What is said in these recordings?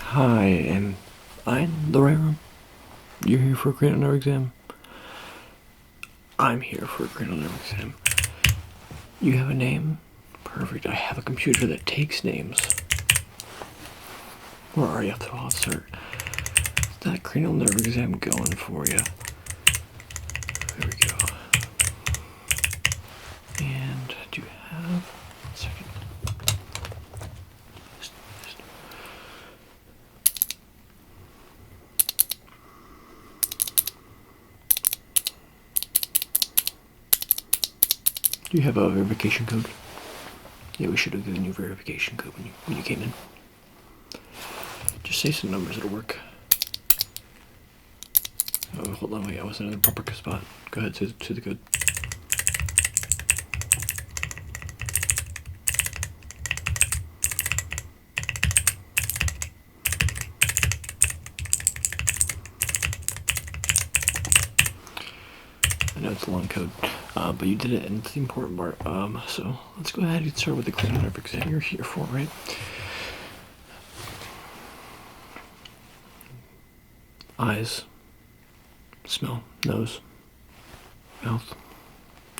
Hi, am I in the right room? You're here for a cranial nerve exam? I'm here for a cranial nerve exam. You have a name? Perfect. I have a computer that takes names. Where are you? I'll start. Is that cranial nerve exam going for you? There we go. And do you have... 1 second. Do you have a verification code? Yeah, we should have given you a verification code when you came in. Just say some numbers, it'll work. Oh, hold on, wait, I wasn't in the proper spot. Go ahead, say the code. I know it's a long code, but you did it, and it's the important part. So let's go ahead and start with the cranial nerve exam you're here for, right? Eyes, smell, nose, mouth,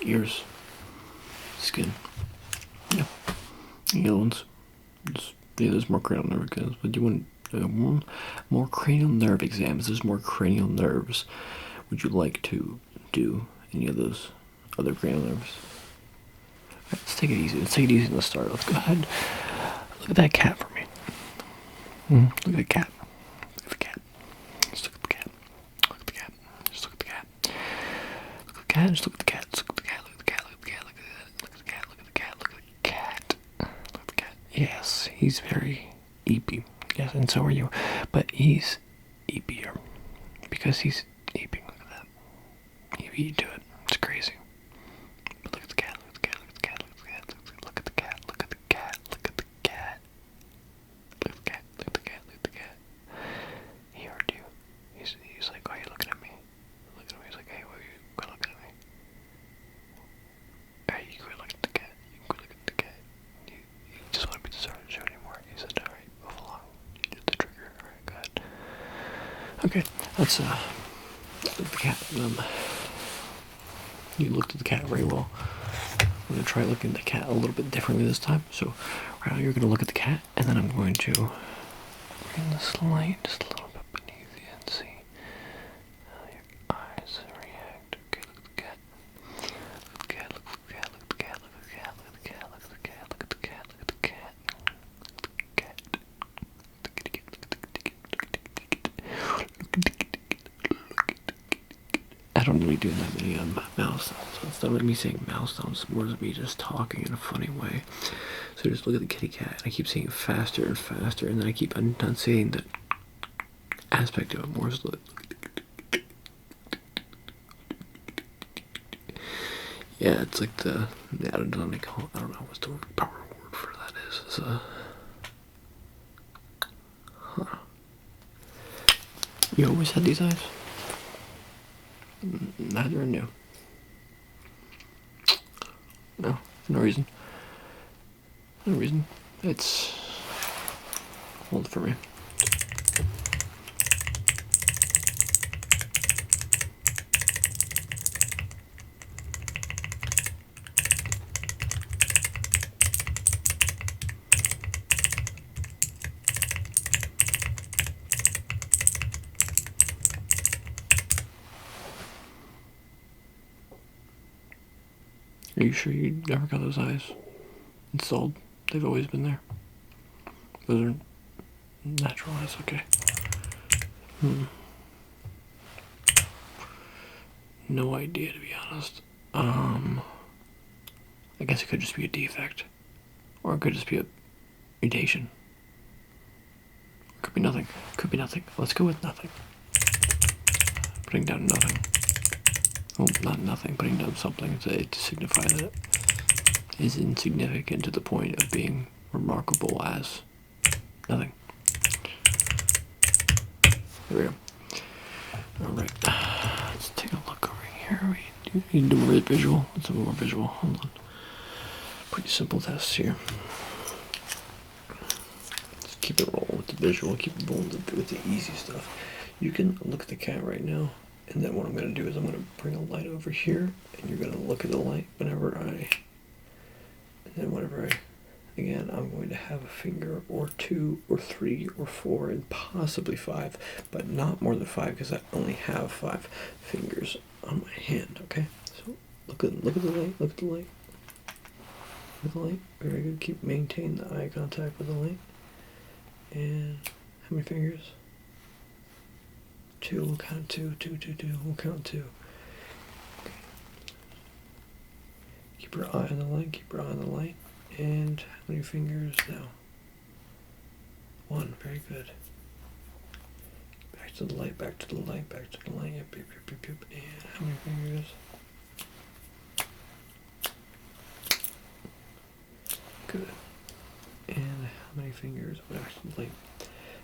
ears, skin. Yeah, the other ones. Yeah, there's more cranial nerve exams, but you want more cranial nerve exams. There's more cranial nerves. Would you like to do any of those other cranial nerves? Right, let's take it easy. Let's take it easy in the start. Let's go ahead. Look at that cat for me. Look at the cat. Look at the cat. Just look at the cat. Look at the cat. Just look at the cat. Look at the cat. Just look at the cat. Just look at the cat. Look at the cat. Look at the cat. Look at the cat. Look at the cat. Look at the cat. Look at the cat. Yes, he's very eepy. Yes, and so are you. But he's eepier because he's eeping. Look at that. You do it. It's crazy. But look at the cat. Look at the cat. Look at the cat. Look at the cat. Look at the cat. Look at the cat. Look at the cat. Look at the cat. Look at the cat. He heard you. He's like, why are you looking at me? Look at me. He's like, hey, why are you quit looking at me? Hey, you quit looking at the cat. You quit looking at the cat. You just want to be the star of the show anymore. He said, alright, move along. You did the trigger. Alright, go ahead. Okay, let's look at the cat. You looked at the cat very well. I'm going to try looking at the cat a little bit differently this time. So right now you're going to look at the cat, and then I'm going to bring this light just a little bit beneath you and see how your eyes react. Okay, look at the cat. Look at the cat, look at the cat, look at the cat, look at the cat, look at the cat, look at the cat, look at the cat, look at the cat. I don't really do that many mouse sounds, so instead of me saying mouse sounds, it's more of me just talking in a funny way. So just look at the kitty cat, and I keep saying faster and faster, and then I keep enunciating the aspect of it more. So yeah, it's like I don't know what's the proper word for that is. It's You always had these eyes? Neither are new. No, no reason. No reason. It's... Hold for me. Are you sure you never got those eyes installed? They've always been there. Those are natural eyes, okay. No idea, to be honest. I guess it could just be a defect. Or it could just be a mutation. Could be nothing. Could be nothing. Let's go with nothing. Putting down nothing. Well, not nothing, putting down something to signify that it is insignificant to the point of being remarkable as nothing. There we go. Alright, let's take a look over here. We need to do more visual. Let's have more visual. Hold on. Pretty simple tests here. Just keep it rolling. with the visual, keep going with the easy stuff. You can look at the cat right now, and then what I'm going to do is I'm going to bring a light over here, and you're going to look at the light and then whenever again, I'm going to have a finger or 2 or 3 or 4 and possibly 5, but not more than 5 because I only have 5 fingers on my hand, okay? So look at the light, look at the light. Look at the light, very good. Maintain the eye contact with the light. And how many fingers? 2, we'll count 2, 2, 2, 2, we'll count 2. Okay. Keep your eye on the light, keep your eye on the light. And how many fingers now? 1, very good. Back to the light, back to the light, back to the light. Yep. And how many fingers? Good. And how many fingers? Back to the light.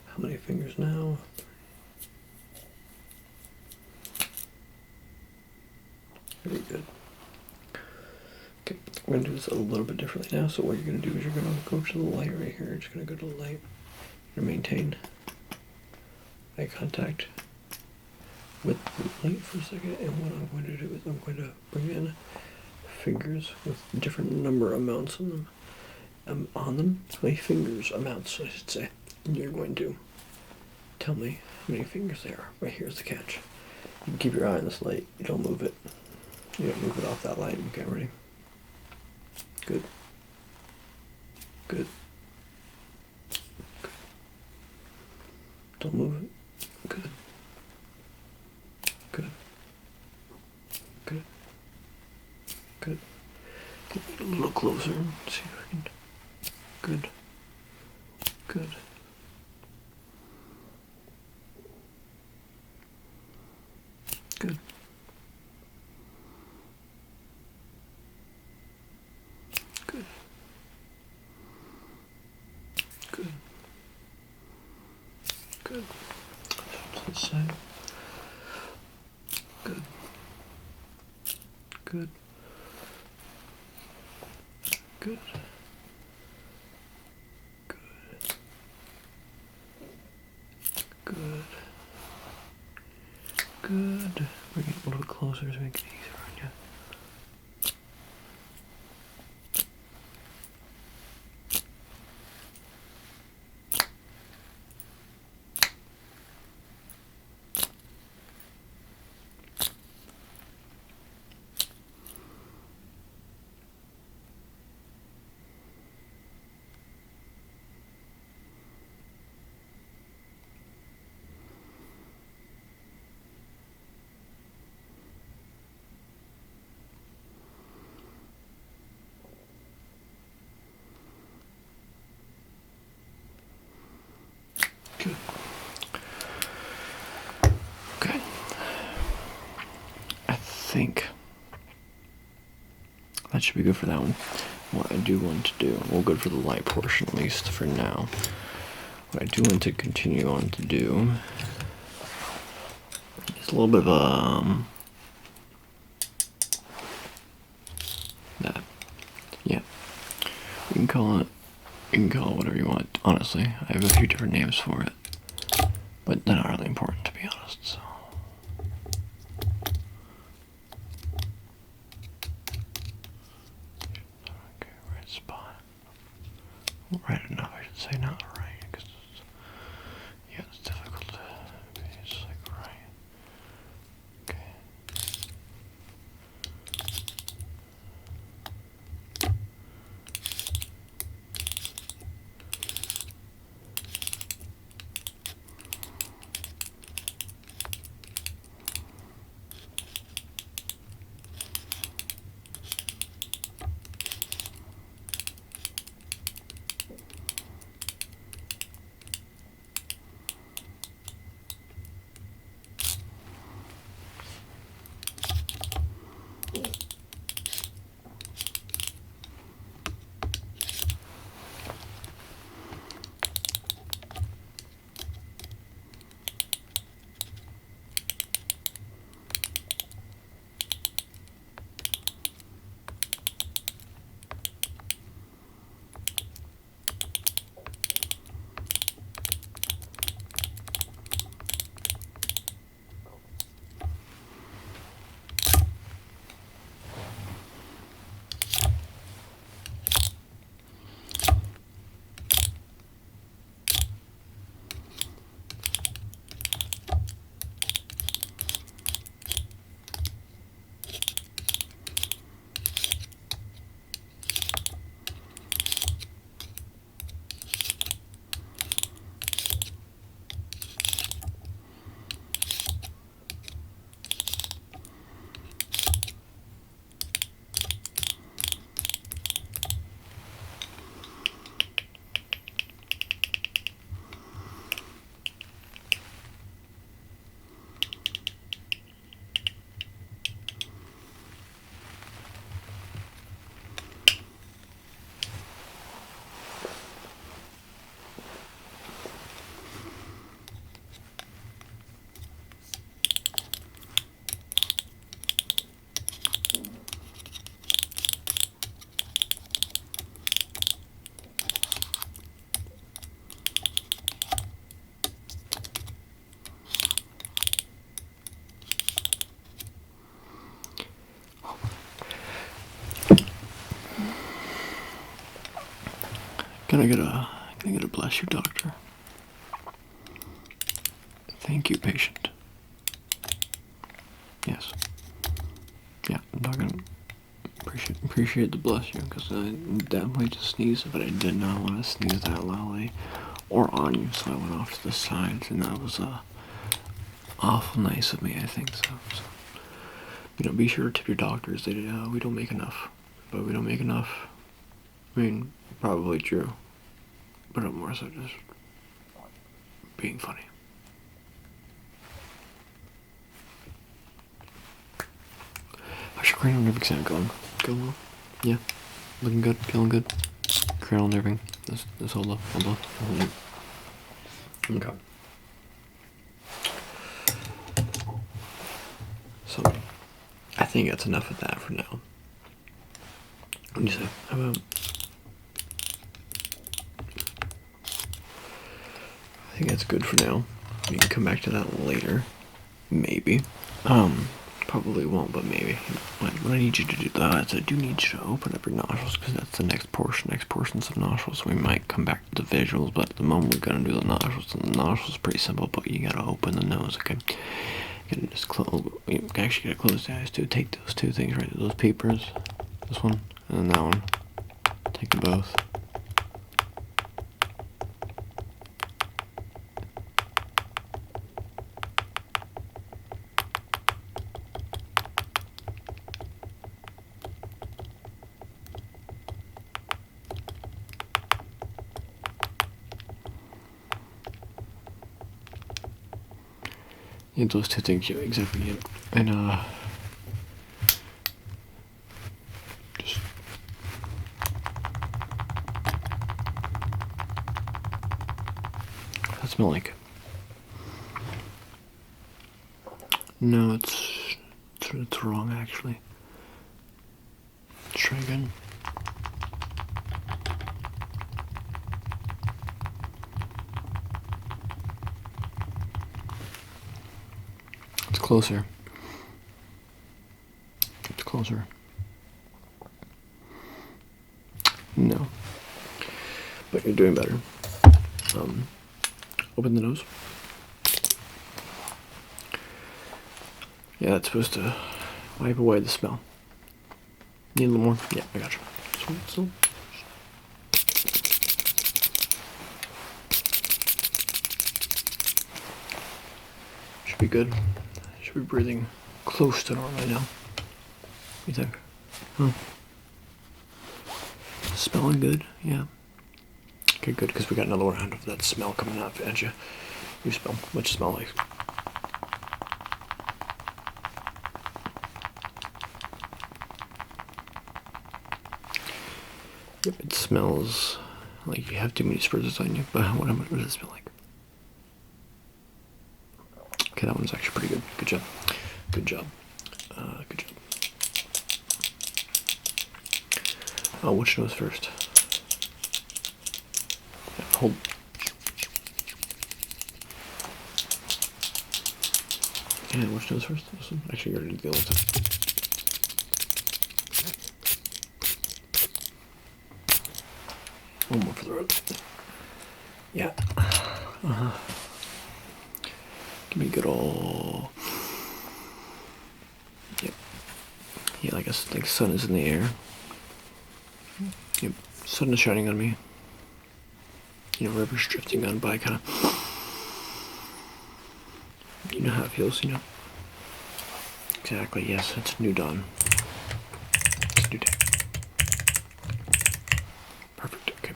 How many fingers now? Very good. Okay, we're going to do this a little bit differently now. So what you're going to do is you're going to go to the light right here. You're just going to go to the light. You're going to maintain eye contact with the light for a second. And what I'm going to do is I'm going to bring in fingers with different number amounts on them. My fingers amounts, I should say. And you're going to tell me how many fingers there are. Right here's the catch. You can keep your eye on this light. You don't move it. You don't move it off that light. Okay, ready? Good. Good. Good. Don't move it. Good. Good. Good. Good. Get a little closer. See if I can. Good. Good. Good. Good. Good. Good. To the side. Good. Good. Good. Good. Good. Bring it a little bit closer to make it easier on you. Good. Okay. I think that should be good for that one. What I do want to do, well, good for the light portion at least for now. What I do want to continue on to do is a little bit of that. Yeah. You can call it whatever you want. Honestly, I have a few different names for it, but they're not really important to be honest. So. Okay, right spot. Right enough, I should say, not right, because yeah, it's difficult to be just like right. Okay. Can I get a bless you, doctor? Thank you, patient. Yes. Yeah, I'm not gonna appreciate the bless you, because I definitely just sneezed, but I did not want to sneeze that loudly or on you, so I went off to the side, and that was awful nice of me, I think so. Be sure to tip your doctors. We don't make enough, but we don't make enough. I mean, probably true, but I'm more so just being funny. How's your cranial nerve exam going? Going well? Yeah? Looking good? Feeling good? Cranial nerving? This hold up. Okay. So, I think that's enough of that for now. What do you say? How about... I think that's good for now. We can come back to that later. Maybe. Probably won't, but maybe. What I need you to do, though, is I do need you to open up your nostrils, because that's the next portions of nostrils. We might come back to the visuals, but at the moment we're going to do the nostrils, and the nostrils is pretty simple, but you got to open the nose, okay? You got to just close, you actually got to close the eyes, too. Take those two things, right, those papers, this one, and then that one. Take them both. Yeah, those two things, yeah, exactly, yeah. And, just... What's that smell like? No, it's wrong, actually. Let's try again. Closer. It's closer. No. But you're doing better. Open the nose. Yeah, that's supposed to wipe away the smell. Need a little more? Yeah, I got you. So. Should be good. Should be breathing close to normal now. What do you think? Huh? Smelling good? Yeah. Okay, good, because we got another round of that smell coming out at you. You smell. What you smell like? Yep, it smells like you have too many spurs on you, but what does it smell like? Okay, that one's actually pretty good. Good job. Good job. Good job. Which nose first? Yeah, hold. And which nose first? This one? Actually, you're going to do the other one. One more for the road. Yeah. Give me a good old... Yep. Yeah, like sun is in the air. Yep. Sun is shining on me. River's drifting on by, kind of... You know how it feels, Exactly, yes. It's new dawn. It's a new day. Perfect, okay.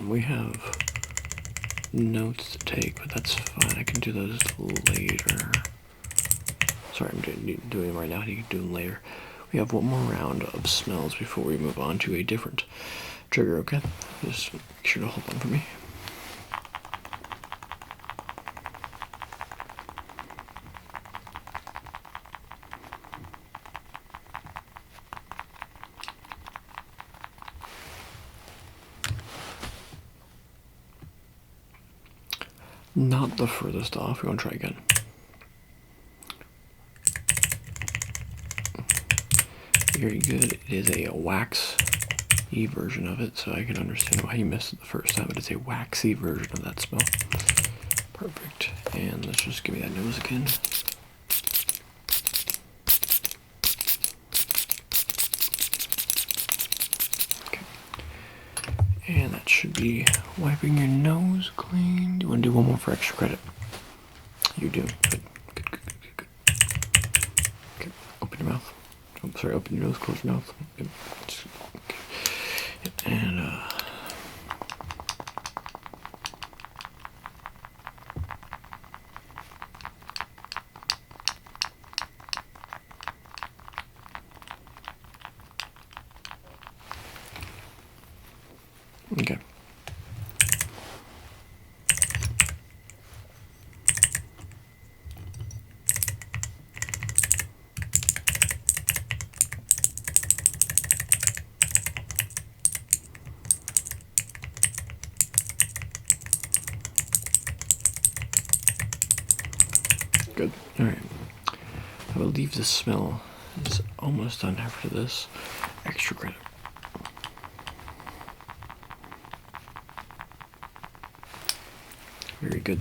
We have notes to take, but that's fine. I can do those later. Sorry, I'm doing them right now. You can do them later. We have one more round of smells before we move on to a different trigger, okay? Just make sure to hold on for me. Not the furthest off. We want to try again. Very good. It is a wax. version of it, so I can understand why you missed it the first time, but it's a waxy version of that smell. Perfect. And let's just give me that nose again. Okay. And that should be wiping your nose clean. Do you want to do one more for extra credit? You do. Good. Good, good, good, good, good. Okay. Open your mouth. Oh, sorry, open your nose, close your mouth. Good. Okay. And, okay. Good. Alright. I believe the smell is almost done after this. Extra credit. Very good.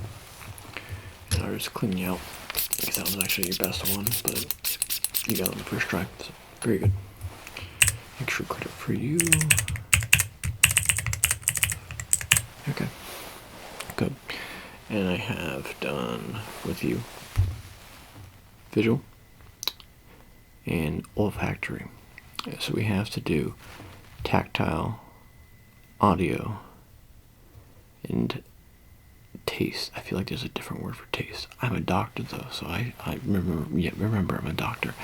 And I'll just clean you out, because that was actually your best one, but you got it on the first try. So very good. Extra credit for you. Okay. Good. And I have done with you visual and olfactory. So we have to do tactile, audio, and taste. I feel like there's a different word for taste. I'm a doctor though, so I remember I'm a doctor.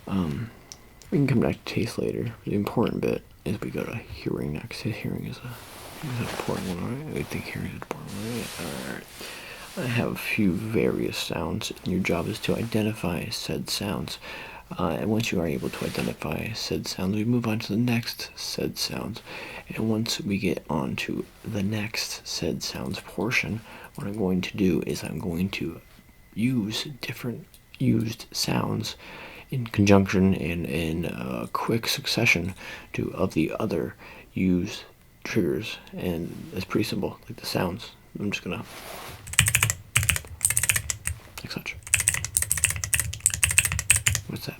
We can come back to taste later. The important bit is we go to hearing next. Hearing is an important one, right? I think hearing is an important one, right? Alright. I have a few various sounds, and your job is to identify said sounds. And once you are able to identify said sounds, we move on to the next said sounds. And once we get on to the next said sounds portion, what I'm going to do is I'm going to use different used sounds in conjunction and in quick succession of the other used triggers. And it's pretty simple, like the sounds. I'm just gonna, like such. What's that?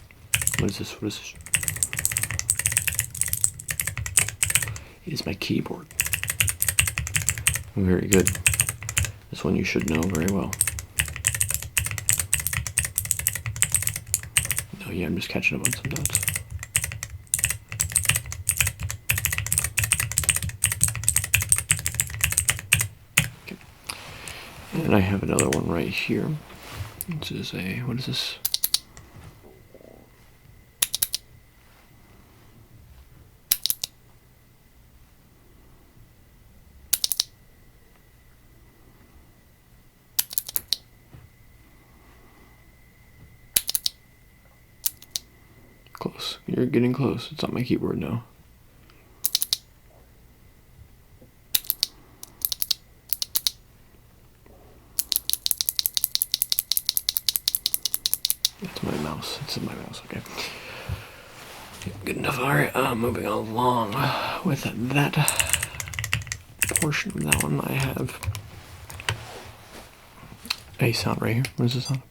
What is this? What is this? It is my keyboard. Very good. This one you should know very well. Oh yeah, I'm just catching up on some dots. Okay. And I have another one right here. This is a, what is this? Close. You're getting close. It's on my keyboard now. It's my mouse. It's in my mouse. Okay. Good enough. Alright, moving along with that portion of that one, I have a sound right here. What is this sound?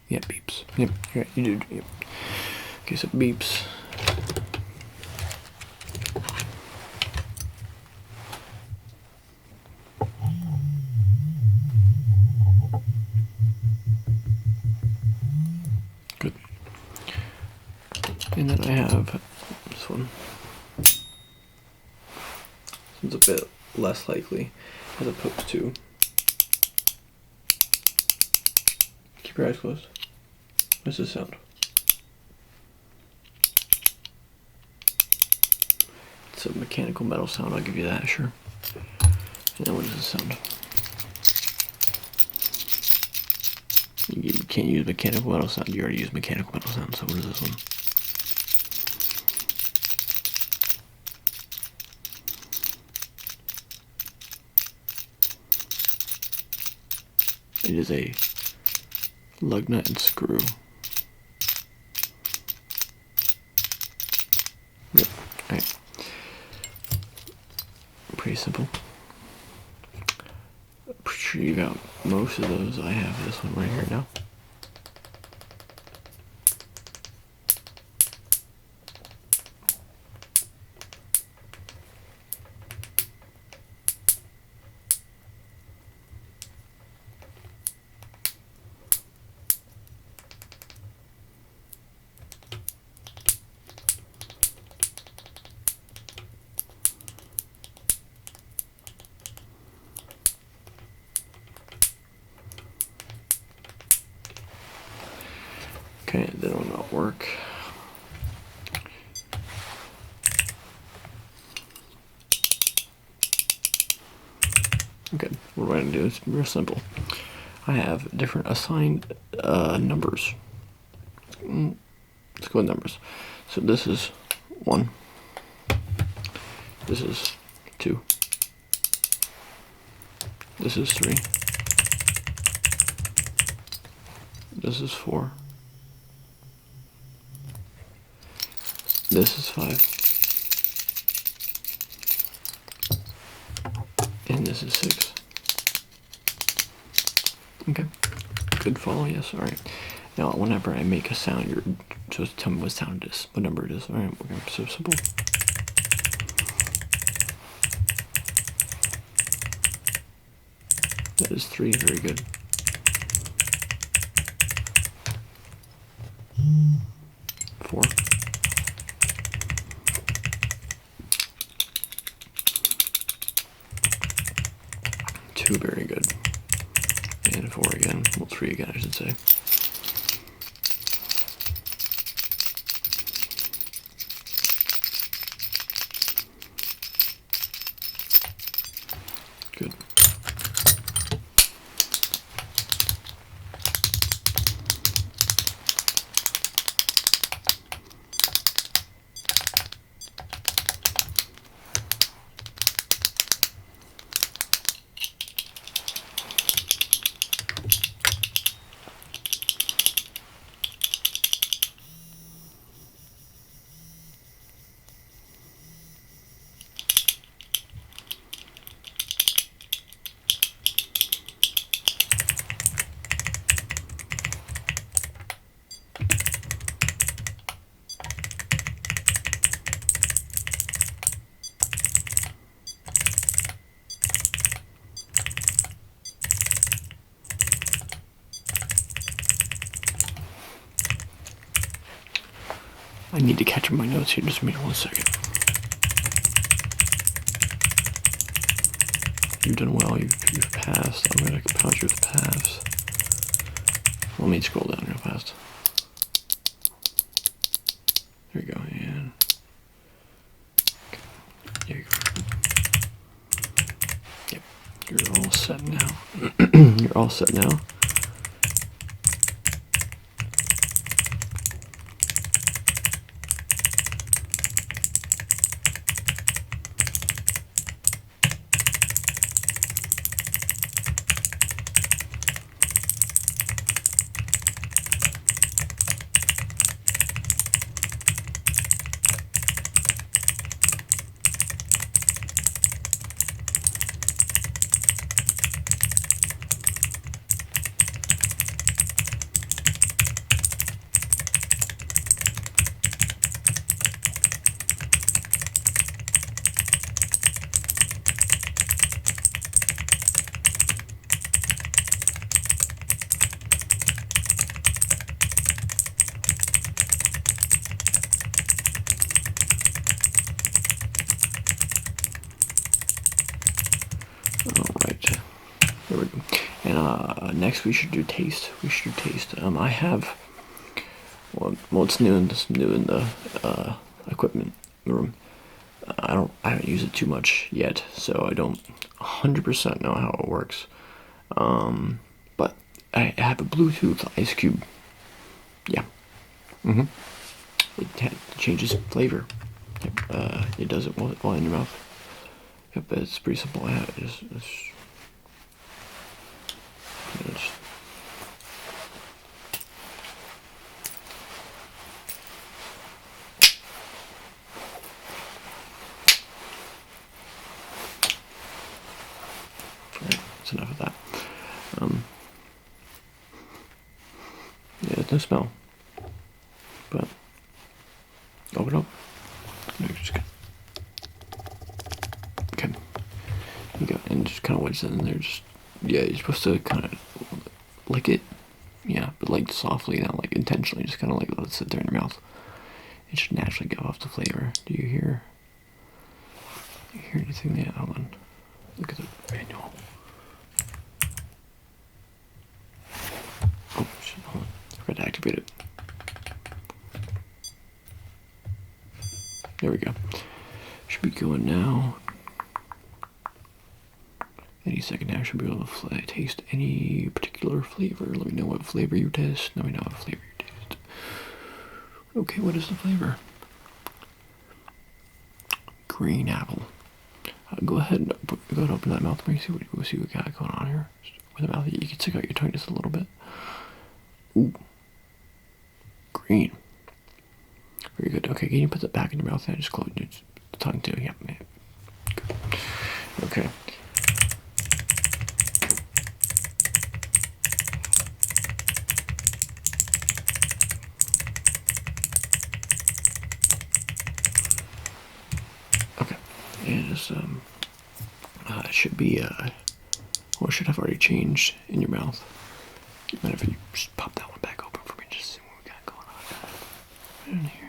Yeah, beeps. Yep, yeah, you do. Yep. Okay, so beeps. Good. And then I have this one. This one's a bit less likely as opposed to. Keep your eyes closed. What's this sound? It's a mechanical metal sound, I'll give you that, sure. And then what does this sound? You can't use mechanical metal sound, you already used mechanical metal sound, so what is this one? It is a lug nut and screw. Yep. Alright. Pretty simple. Pretty sure you got most of those. I have this one right here now. Okay, that will not work. Okay, what we're going to do is real simple. I have different assigned numbers. Let's go with numbers. So this is 1. This is 2. This is 3. This is 4. This is 5. And this is 6. Okay. Good follow, yes. Alright. Now, whenever I make a sound, you're supposed to tell me what sound it is, what number it is. Alright, we're going to be so simple. That is 3, very good. 4. 2, very good. And 4 again. Well, 3 again, I should say. Good. I need to catch up my notes here. Just give me 1 second. You've done well. You've passed. I'm going to count you with pass. Let me scroll down real fast. There you go. And there you go. Yep. You're all set now. You're all set now. Alright, there we go. And next we should do taste. I have, well it's new in the equipment room. I haven't used it too much yet, so I don't 100% know how it works. But I have a Bluetooth ice cube. Yeah. It changes flavor. It does it while in your mouth. Yep, it's pretty simple. I have it. Just but no smell. But open up. No, you're just okay. You go and just kind of wedge that in there. Just you're supposed to kind of lick it. Yeah, but like softly, not like intentionally. Just kind of like let it sit there in your mouth. It should naturally give off the flavor. Do you hear? Do you hear anything? Yeah, hold on. Look at the manual. Oh shit! Hold on. I forgot to activate it. There we go. Should be going now. Any second now, should be able to taste any particular flavor. Let me know what flavor you taste. Let me know what flavor you taste. Okay, what is the flavor? Green apple. Go ahead and open that mouth. Let me see what we got going on here. With the mouth, you can stick out your tongue just a little bit. Ooh, green. Very good. Okay, can you put that back in your mouth and just close your tongue too? Yep. Yeah. Good. Okay. Okay. And this should be well, it should have already changed in your mouth. Mind if you just pop that one back open for me, just see what we got going on. And here's.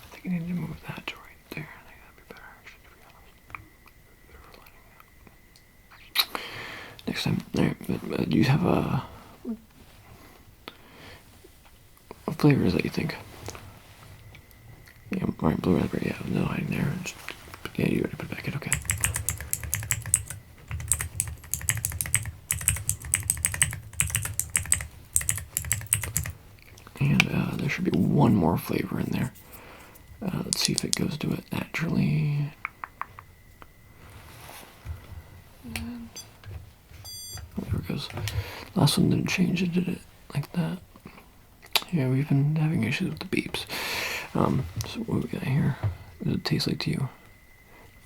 I think I need to move that to right there. I think that'd be better, actually, to be honest. Next time, there. Do you have what flavor is that, you think? Yeah, alright, blue raspberry, yeah, no hiding there. Just, yeah, you already put it back in, okay. And there should be one more flavor in there. Let's see if it goes to it naturally. And oh, there it goes. Last one didn't change it, did it? Like that. Yeah, we've been having issues with the beeps. So what we got here? What does it taste like to you?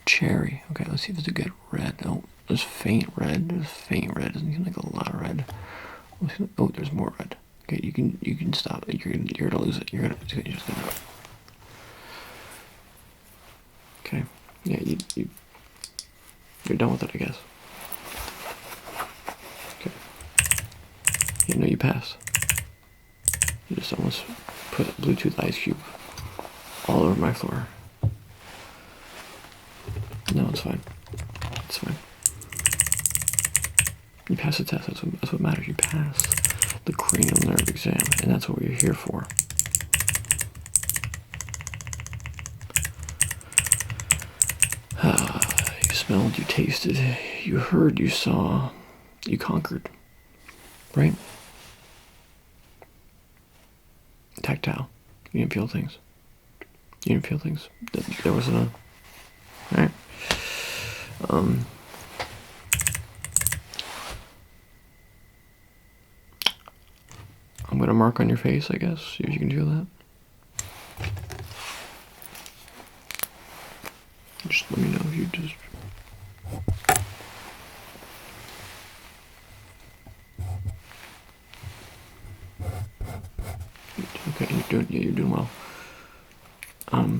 Cherry. Okay, let's see if it's a good red. Oh, there's faint red. There's faint red. Doesn't seem like a lot of red. Oh, there's more red. Okay, you can stop it. You're gonna lose it. You're just gonna. Okay. Yeah, you're done with it, I guess. Okay. Yeah, no, you passed. You just almost put a Bluetooth ice cube all over my floor. No, it's fine. It's fine. You passed the test. That's what matters. You passed the cranial nerve exam, and that's what we're here for. You smelled, you tasted, you heard, you saw, you conquered, right? Tactile. You didn't feel things. You didn't feel things. There wasn't a. Alright. I'm gonna mark on your face, I guess. See if you can do that. Just let me know if you just. Okay, you're doing well. Okay.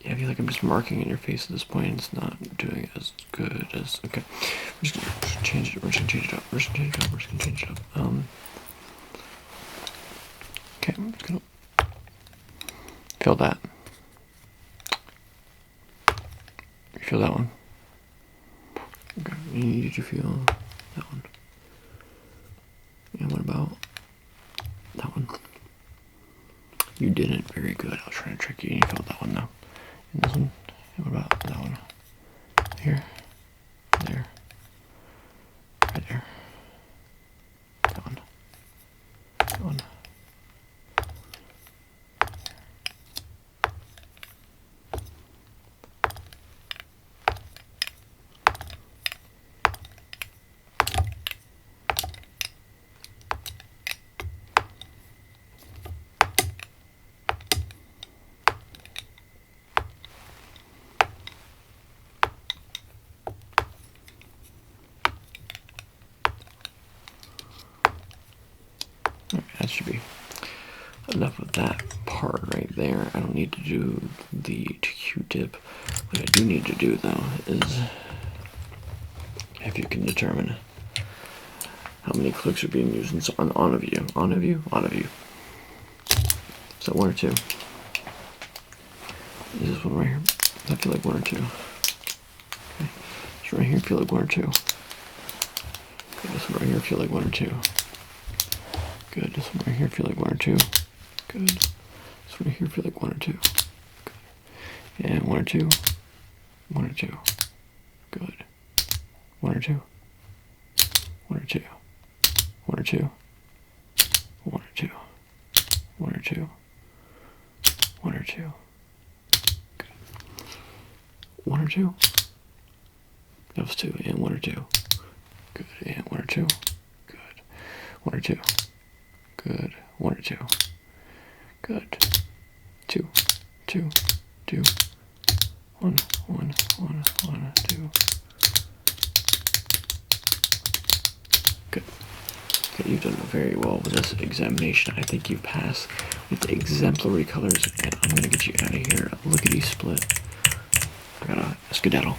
Yeah, I feel like I'm just marking in your face at this point. It's not doing as good as. Okay, we're just gonna change it. We're just gonna change it up. We're just gonna change it up. We're just gonna change it up. Okay, I'm just gonna feel that. You feel that one? Okay, did you feel that one? And what about that one? You didn't. Very good. I was trying to trick you. You felt that one though. And this one. And what about that one? Here. There. Right there. That one. That one. enough of that part right there. I don't need to do the Q-tip. What I do need to do though is, if you can determine how many clicks are being used on a view, on a view, on a view. Is that 1 or 2? Is this one right here? I feel like 1 or 2. Okay. This right here feel like 1 or 2. Okay, this one right here feel like 1 or 2. Good. This one right here feel like 1 or 2. Good. This one right here feel like 1 or 2. Good. And 1 or 2. 1 or 2. Good. 1 or 2. 1 or 2. 1 or 2. 1 or 2. 1 or 2. 1 or 2. Good. 1 or 2. That was 2. And 1 or 2. Good. And 1 or 2. Good. 1 or 2. Good. 1 or 2. Good. 2. 2. 2. 1. 1. 1. 1. 2. Good. Okay, you've done very well with this examination. I think you've passed with exemplary colors, and I'm gonna get you out of here. Lickety split. I gotta skedaddle.